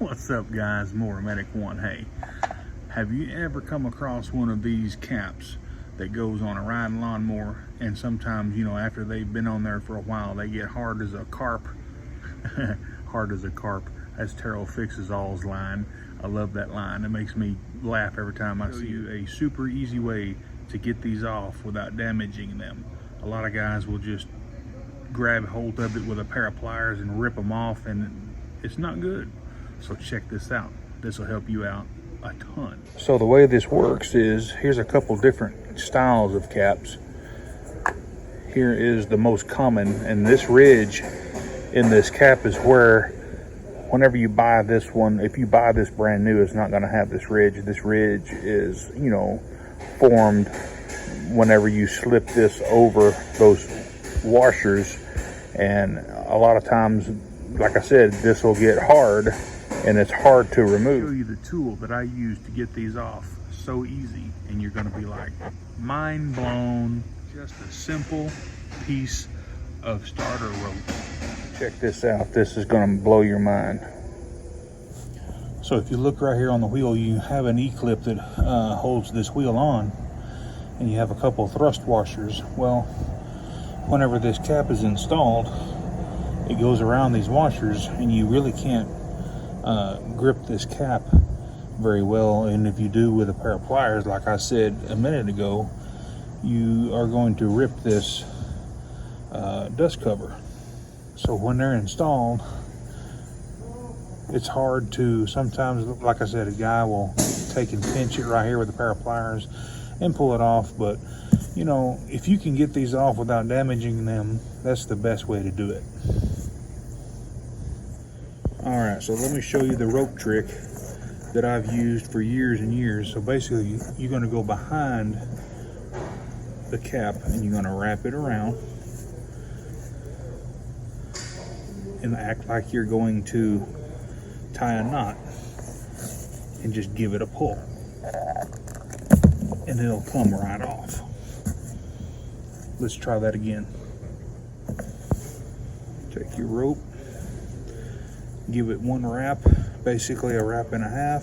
What's up, guys? More Medic One. Hey, have you ever come across one of these caps that goes on a riding lawnmower, and sometimes, you know, after they've been on there for a while, they get hard as a carp? Hard as a carp. That's Terrell Fixes All's line. I love that line. It makes me laugh every time I see you. A super easy way to get these off without damaging them. A lot of guys will just grab hold of it with a pair of pliers and rip them off, and it's not good. So check this out. This will help you out a ton. So the way this works is, here's a couple different styles of caps. Here is the most common, and this ridge in this cap is where, whenever you buy this one, if you buy this brand new, it's not going to have this ridge. This ridge is, you know, formed whenever you slip this over those washers, and a lot of times, like I said, this will get hard and it's hard to remove. I'll show you the tool that I use to get these off. So easy, and you're going to be like mind blown. Just a simple piece of starter rope. Check this out. This is going to blow your mind. So if you look right here on the wheel, you have an E-clip that holds this wheel on, and you have a couple thrust washers. Well, whenever this cap is installed, it goes around these washers, and you really can't grip this cap very well. And if you do with a pair of pliers, like I said a minute ago, you are going to rip this dust cover. So when they're installed, it's hard to, sometimes, like I said, a guy will take and pinch it right here with a pair of pliers and pull it off. But you know, if you can get these off without damaging them, that's the best way to do it. Alright, so let me show you the rope trick that I've used for years and years. So basically, you're going to go behind the cap and you're going to wrap it around and act like you're going to tie a knot, and just give it a pull, and it'll come right off. Let's try that again. Take your rope, give it one wrap, basically a wrap and a half.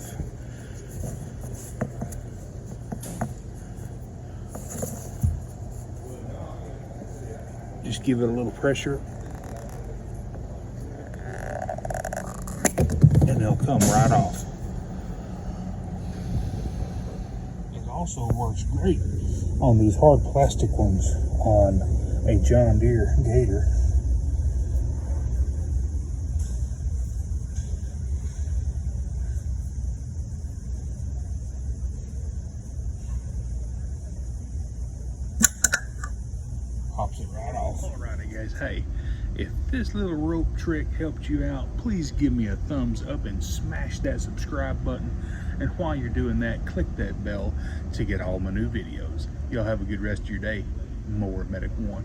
Just give it a little pressure, and they'll come right off. It also works great on these hard plastic ones on a John Deere Gator. Pops it right off. Alrighty guys, hey, if this little rope trick helped you out, please give me a thumbs up and smash that subscribe button. And while you're doing that, click that bell to get all my new videos. Y'all have a good rest of your day. More Medic One.